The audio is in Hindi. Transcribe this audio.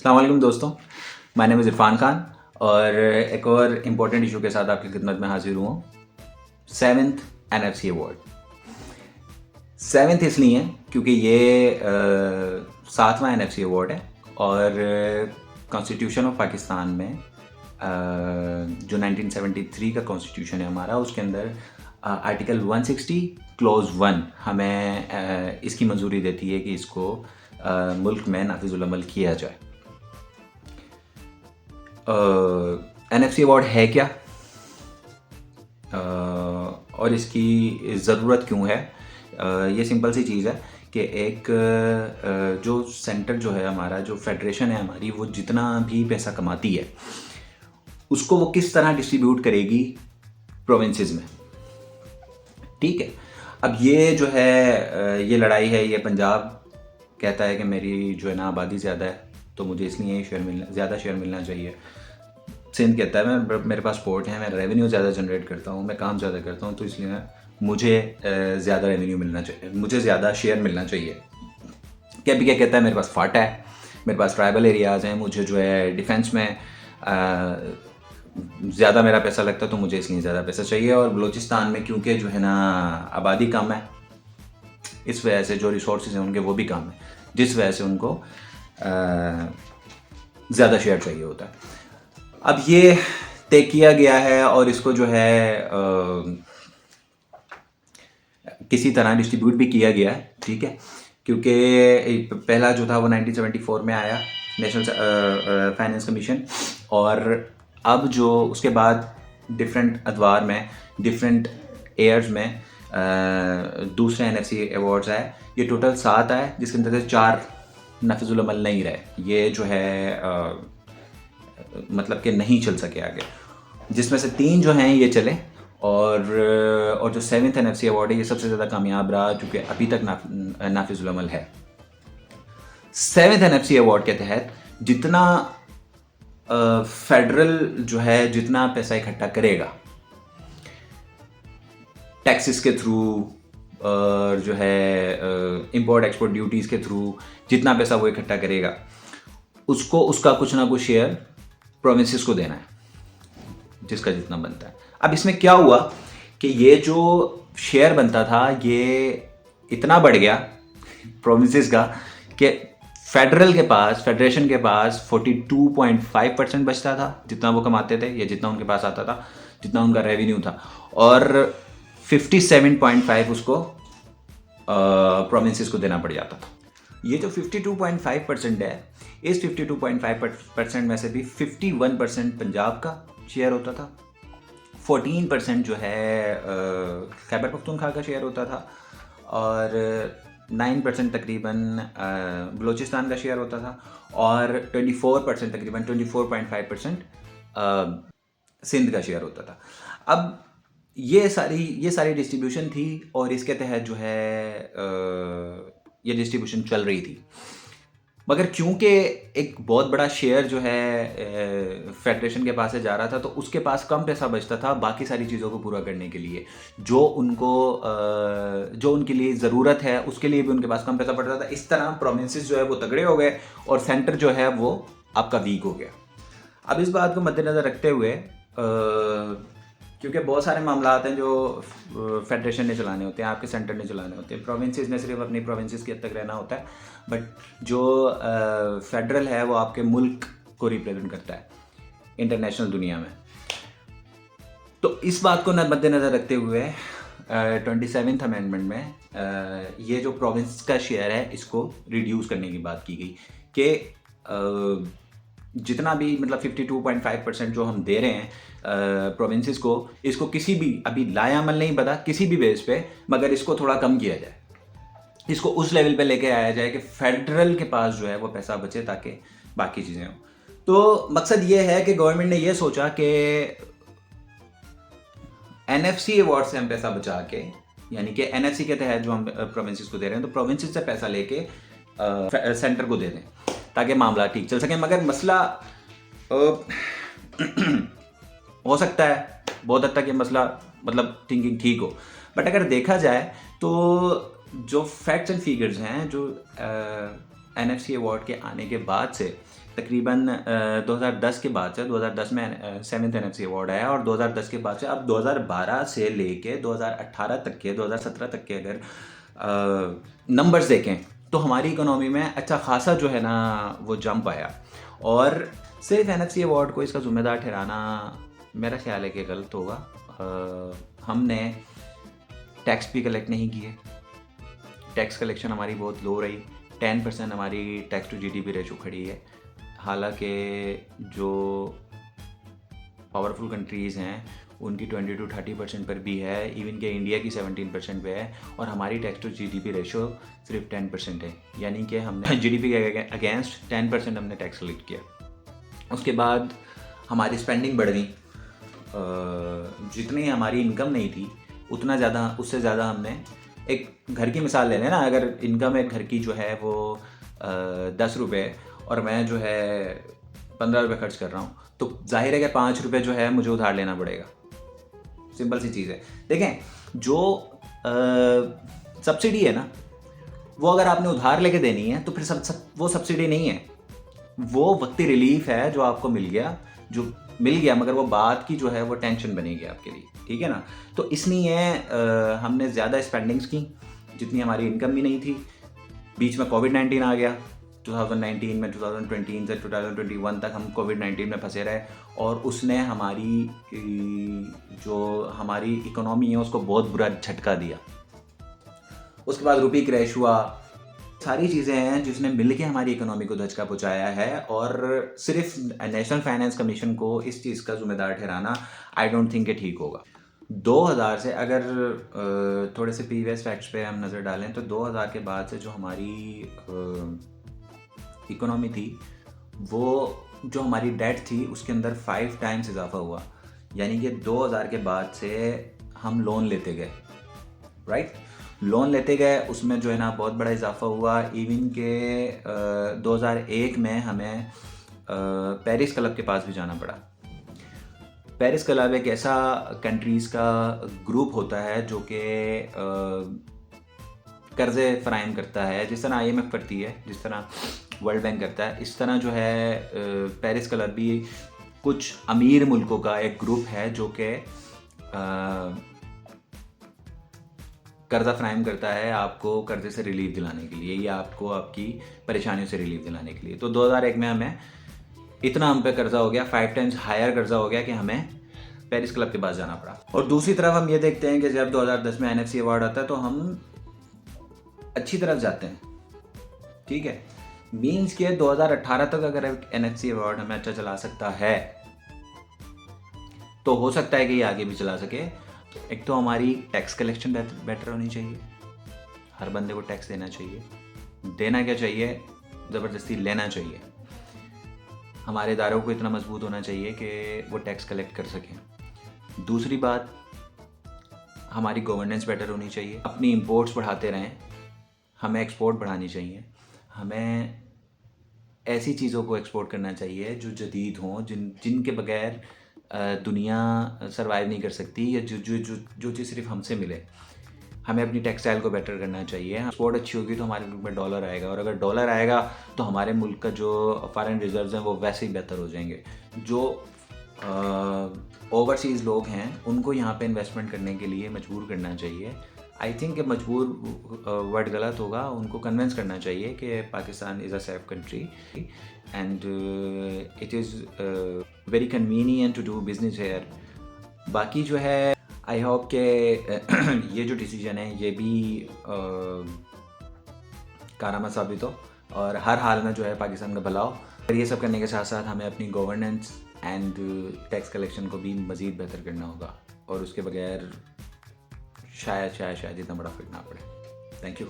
अस्सलाम वालेकुम दोस्तों, my name is Irfan Khan और एक और इम्पोर्टेंट इशू के साथ आपकी खिदमत में हाजिर हुआ हूँ। Seventh NFC award. सेवन्थ इसलिए क्योंकि ये सातवां एनएफसी अवार्ड है और कॉन्स्टिट्यूशन ऑफ पाकिस्तान में जो 1973 का कॉन्स्टिट्यूशन है हमारा, उसके अंदर आर्टिकल 160 क्लोज 1 हमें इसकी मंजूरी देती है कि इसको मुल्क में नाफिजुल अमल किया जाए। एनएफसी अवार्ड है क्या और इसकी ज़रूरत क्यों है? ये सिंपल सी चीज़ है कि एक जो सेंटर जो है हमारा, जो फेडरेशन है हमारी, वो जितना भी पैसा कमाती है उसको वो किस तरह डिस्ट्रीब्यूट करेगी प्रोविंसेस में। ठीक है, अब ये जो है ये लड़ाई है, ये पंजाब कहता है कि मेरी जो है ना आबादी ज़्यादा है तो मुझे इसलिए ज़्यादा शेयर मिलना चाहिए। सिंध कहता है मेरे पास पोर्ट है, मैं रेवेन्यू ज़्यादा जनरेट करता हूँ, मैं काम ज़्यादा करता हूँ, तो इसलिए मुझे ज़्यादा रेवेन्यू मिलना चाहिए, मुझे ज़्यादा शेयर मिलना चाहिए। केपी क्या कहता है मेरे पास फाटा है, मेरे पास ट्राइबल एरियाज़ हैं, मुझे जो है डिफेंस में ज़्यादा मेरा पैसा लगता है तो मुझे इसलिए ज़्यादा पैसा चाहिए। और बलूचिस्तान में क्योंकि जो है ना आबादी कम है, इस वजह से जो रिसोर्सेज हैं उनके वो भी कम है, जिस वजह से उनको ज़्यादा शेयर चाहिए होता है। अब ये तय किया गया है और इसको जो है किसी तरह डिस्ट्रीब्यूट भी किया गया है। ठीक है, क्योंकि पहला जो था वो 1974 में आया, नेशनल फाइनेंस कमीशन, और अब जो उसके बाद डिफरेंट अदवार में, डिफरेंट एयर्स में दूसरे एनएफसी अवार्ड्स आए। ये टोटल 7 आए, जिसके अंदर से 4 नाफिजुल अमल नहीं रहे, ये जो है मतलब कि नहीं चल सके आगे, जिसमें से 3 जो हैं ये चले। और जो 7th एनएफसी अवार्ड है ये सबसे ज़्यादा कामयाब रहा, क्योंकि अभी तक नाफिजुल अमल है। 7th एनएफसी अवार्ड के तहत जितना फेडरल जो है जितना पैसा इकट्ठा करेगा टैक्सेस के थ्रू और जो है इंपोर्ट एक्सपोर्ट ड्यूटीज़ के थ्रू, जितना पैसा वो इकट्ठा करेगा उसको उसका कुछ ना कुछ शेयर प्रोविंसेस को देना है, जिसका जितना बनता है। अब इसमें क्या हुआ कि ये जो शेयर बनता था ये इतना बढ़ गया प्रोविंसेस का कि फेडरेशन के पास 42.5% बचता था, जितना वो कमाते थे या जितना उनके पास आता था, जितना उनका रेवेन्यू था, और 57.5 उसको प्रोविंसेस को देना पड़ जाता था। ये जो 52.5% है, इस 52.5% में से भी 51% पंजाब का शेयर होता था, 14% जो है खैबर पख्तूनख्वा का शेयर होता था, और 9% तकरीबन बलूचिस्तान का शेयर होता था, और 24% तकरीबन 24.5% सिंध का शेयर होता था। अब ये सारी डिस्ट्रीब्यूशन थी और इसके तहत जो है ये डिस्ट्रीब्यूशन चल रही थी। मगर क्योंकि एक बहुत बड़ा शेयर जो है फेडरेशन के पास से जा रहा था, तो उसके पास कम पैसा बचता था बाकी सारी चीज़ों को पूरा करने के लिए, जो उनके लिए ज़रूरत है उसके लिए भी उनके पास कम पैसा पड़ता था। इस तरह प्रोविंसेस जो है वो तगड़े हो गए और सेंटर जो है वो आपका वीक हो गया। अब इस बात को मद्देनज़र रखते हुए, क्योंकि बहुत सारे मामला हैं जो फेडरेशन ने चलाने होते हैं, आपके सेंटर ने चलाने होते हैं, प्रोविंसेस ने सिर्फ अपनी प्रोविंसेस के हद तक रहना होता है, बट जो फेडरल है वो आपके मुल्क को रिप्रेजेंट करता है इंटरनेशनल दुनिया में। तो इस बात को मद्देनज़र रखते हुए 27th अमेंडमेंट में ये जो प्रोविंस का शेयर है इसको रिड्यूस करने की बात की गई कि जितना भी मतलब 52.5% जो हम दे रहे हैं प्रोविंसेस को, इसको किसी भी, अभी लायामल नहीं पता, किसी भी बेस पे, मगर इसको थोड़ा कम किया जाए, इसको उस लेवल पे लेके आया जाए कि फेडरल के पास जो है वो पैसा बचे ताकि बाकी चीज़ें हों। तो मकसद ये है कि गवर्नमेंट ने ये सोचा कि एनएफसी अवार्ड से हम पैसा बचा के, यानी कि एनएफसी के तहत जो हम प्रोविंसेस को दे रहे हैं, तो प्रोविंसेस से पैसा लेके सेंटर को दे दें ताकि मामला ठीक चल सके। मगर मसला हो सकता है बहुत हद तक ये मसला मतलब थिंकिंग ठीक हो, बट अगर देखा जाए तो जो फैक्ट्स एंड फिगर्स हैं, जो NFC अवार्ड के आने के बाद से तकरीबन 2010 के बाद से, 2010 में 7th NFC अवार्ड आया, और 2010 के बाद से अब 2012 से लेके 2018 तक के, 2017 तक के अगर नंबर्स देखें तो हमारी इकोनॉमी में अच्छा खासा जो है ना वो जंप आया। और सिर्फ NFC अवार्ड को इसका ज़िम्मेदार ठहराना मेरा ख्याल है कि गलत होगा। हमने टैक्स भी कलेक्ट नहीं किए, टैक्स कलेक्शन हमारी बहुत लो रही, 10% हमारी टैक्स टू GDP रेशो खड़ी है। हालांकि जो पावरफुल कंट्रीज़ हैं उनकी 20 to 30% पर भी है, इवन के इंडिया की 17% पे है, और हमारी टैक्स टू GDP रेशो सिर्फ 10% है। यानी कि हमने GDP के अगेंस्ट 10% हमने टैक्स कलेक्ट किया। उसके बाद हमारी स्पेंडिंग बढ़ गई, जितनी हमारी इनकम नहीं थी उतना ज़्यादा, उससे ज़्यादा हमने, एक घर की मिसाल ले लें ना, अगर इनकम एक घर की जो है वो 10 रुपये और मैं जो है 15 रुपये खर्च कर रहा हूँ, तो जाहिर है कि 5 रुपये जो है मुझे उधार लेना पड़ेगा। सिंपल सी चीज़ है। देखें, जो सब्सिडी है ना, वो अगर आपने उधार लेके देनी है तो फिर वो सब्सिडी नहीं है, वो वक्ती रिलीफ है जो आपको मिल गया, मगर वो बात की जो है वो टेंशन बनेगी आपके लिए, ठीक है ना। तो इसलिए हमने ज़्यादा स्पेंडिंग्स की जितनी हमारी इनकम भी नहीं थी। बीच में कोविड-19 आ गया 2019 में, 2020 से 2021 तक हम कोविड-19 में फंसे रहे, और उसने जो हमारी इकोनॉमी है उसको बहुत बुरा झटका दिया। उसके बाद रुपी क्रैश हुआ, सारी चीज़ें हैं जिसने मिलके हमारी इकोनॉमी को धचका पहुंचाया है, और सिर्फ नेशनल फाइनेंस कमीशन को इस चीज़ का ज़िम्मेदार ठहराना आई डोंट थिंक कि ठीक होगा। 2000 से अगर थोड़े से प्रीवियस फैक्ट्स पे हम नज़र डालें तो 2000 के बाद से जो हमारी इकोनॉमी थी, वो जो हमारी डेट थी उसके अंदर 5 टाइम्स इजाफा हुआ। यानी कि 2000 के बाद से हम लोन लेते गए, राइट, लोन लेते गए, उसमें जो है ना बहुत बड़ा इजाफा हुआ। इवन के 2001 में हमें पेरिस क्लब के पास भी जाना पड़ा। पेरिस क्लब एक ऐसा कंट्रीज़ का ग्रुप होता है जो कि कर्ज़े फराहम करता है, जिस तरह IMF करती है, जिस तरह वर्ल्ड बैंक करता है, इस तरह जो है पेरिस क्लब भी कुछ अमीर मुल्कों का एक ग्रुप है जो कि कर्ज़ा फराहम करता है आपको कर्ज़े से रिलीफ दिलाने के लिए, या आपको आपकी परेशानियों से रिलीफ दिलाने के लिए। तो 2001 में हमें इतना हम पे कर्ज़ा हो गया, 5 टाइम्स हायर कर्ज़ा हो गया कि हमें पेरिस क्लब के पास जाना पड़ा। और दूसरी तरफ हम ये देखते हैं कि जब 2010 में NFC अवार्ड आता है तो हम अच्छी तरफ जाते हैं, ठीक है। मीन्स के 2018 तक अगर NFC अवार्ड हमें अच्छा चला सकता है तो हो सकता है कि ये आगे भी चला सके। एक तो हमारी टैक्स कलेक्शन बेटर होनी चाहिए, हर बंदे को टैक्स देना चाहिए। देना क्या चाहिए, ज़बरदस्ती लेना चाहिए। हमारे इदारों को इतना मजबूत होना चाहिए कि वो टैक्स कलेक्ट कर सकें। दूसरी बात, हमारी गवर्नेंस बेटर होनी चाहिए। अपनी इंपोर्ट्स बढ़ाते रहें, हमें एक्सपोर्ट बढ़ानी चाहिए। हमें ऐसी चीज़ों को एक्सपोर्ट करना चाहिए जो जदीद हों, जिनके बगैर दुनिया सरवाइव नहीं कर सकती, या जो चीज़ सिर्फ हमसे मिले। हमें अपनी टेक्सटाइल को बेटर करना चाहिए। एक्सपोर्ट अच्छी होगी तो हमारे मुल्क में डॉलर आएगा, और अगर डॉलर आएगा तो हमारे मुल्क का जो फॉरेन रिजर्व्स हैं वो वैसे ही बेहतर हो जाएंगे। जो ओवरसीज़ लोग हैं उनको यहाँ पे इन्वेस्टमेंट करने के लिए मजबूर करना चाहिए। आई थिंक मजबूर वर्ड गलत होगा, उनको कन्विंस करना चाहिए कि Pakistan is a safe country and it is very convenient to do business here. बाकी जो है आई होप के ये जो डिसीजन है ये भी कारआमद साबित हो, और हर हाल में जो है पाकिस्तान का भला हो। और ये सब करने के साथ साथ हमें अपनी गवर्नेंस एंड टैक्स कलेक्शन को भी मज़ीद बेहतर करना होगा, और उसके बगैर शायद इतना बड़ा फर्क ना पड़े। Thank you.